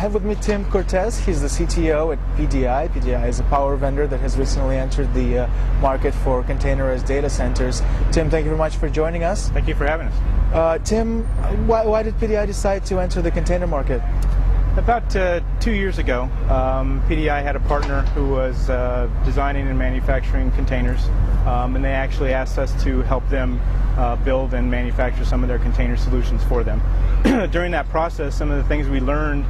have with me Tim Cortes. He's the CTO at PDI. PDI is a power vendor that has recently entered the market for containerized data centers. Tim, thank you very much for joining us. Thank you for having us. Tim, why did PDI decide to enter the container market? About 2 years ago, PDI had a partner who was designing and manufacturing containers, and they actually asked us to help them build and manufacture some of their container solutions for them. During that process, some of the things we learned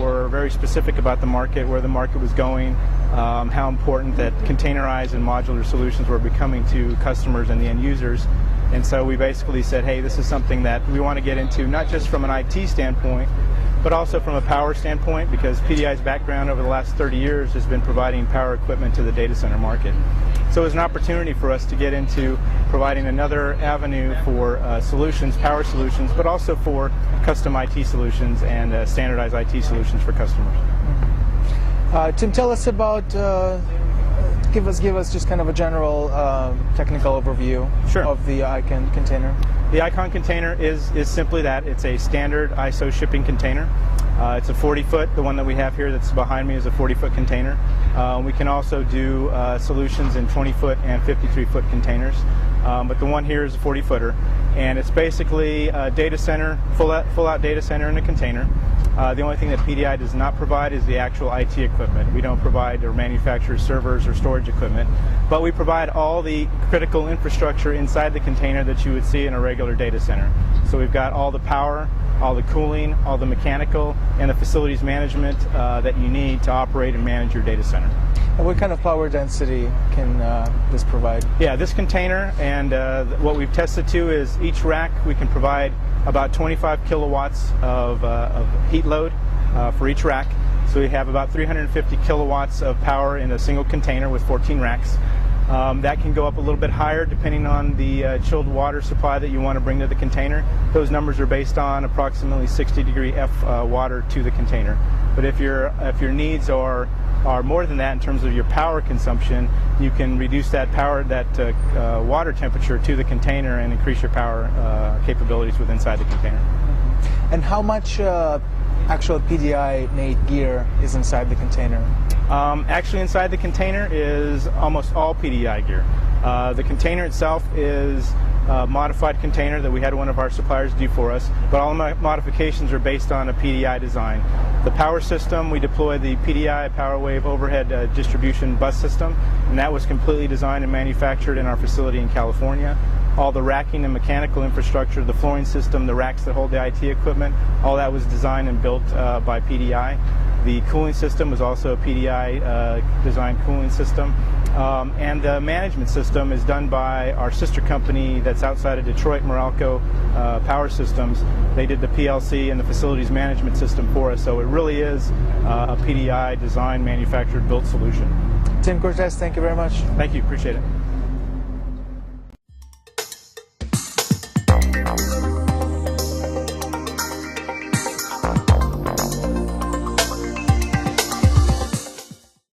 were very specific about the market, where the market was going, how important that containerized and modular solutions were becoming to customers and the end users. And so we basically said, hey, this is something that we want to get into, not just from an IT standpoint, but also from a power standpoint, because PDI's background over the last 30 years has been providing power equipment to the data center market. So it was an opportunity for us to get into providing another avenue for solutions, power solutions, but also for custom IT solutions and standardized IT solutions for customers. Tim, tell us about, give us just kind of a general technical overview of the Icon container. The Icon container is simply that. It's a standard ISO shipping container. It's a 40-foot. The one that we have here that's behind me is a 40-foot container. We can also do solutions in 20-foot and 53-foot containers. But the one here is a 40-footer. And it's basically a data center, full-out data center in a container. The only thing that PDI does not provide is the actual IT equipment. We don't provide or manufacture servers or storage equipment, but we provide all the critical infrastructure inside the container that you would see in a regular data center. So we've got all the power, all the cooling, all the mechanical, and the facilities management that you need to operate and manage your data center. And what kind of power density can this provide? Yeah, this container and what we've tested to is each rack we can provide about 25 kilowatts of heat load for each rack. So we have about 350 kilowatts of power in a single container with 14 racks. That can go up a little bit higher depending on the chilled water supply that you want to bring to the container. Those numbers are based on approximately 60-degree F water to the container. But if your needs are more than that in terms of your power consumption, you can reduce that water temperature to the container and increase your power capabilities within inside the container. And how much actual PDI-made gear is inside the container? Actually, inside the container is almost all PDI gear. The container itself is a modified container that we had one of our suppliers do for us, but all the modifications are based on a PDI design. The power system, we deployed the PDI PowerWave overhead distribution bus system, and that was completely designed and manufactured in our facility in California. All the racking and mechanical infrastructure, the flooring system, the racks that hold the IT equipment, all that was designed and built by PDI. The cooling system was also a PDI designed cooling system. And the management system is done by our sister company that's outside of Detroit, Meralco Power Systems. They did the PLC and the facilities management system for us, so it really is a PDI designed, manufactured, built solution. Tim Cortes, thank you very much. Thank you, appreciate it.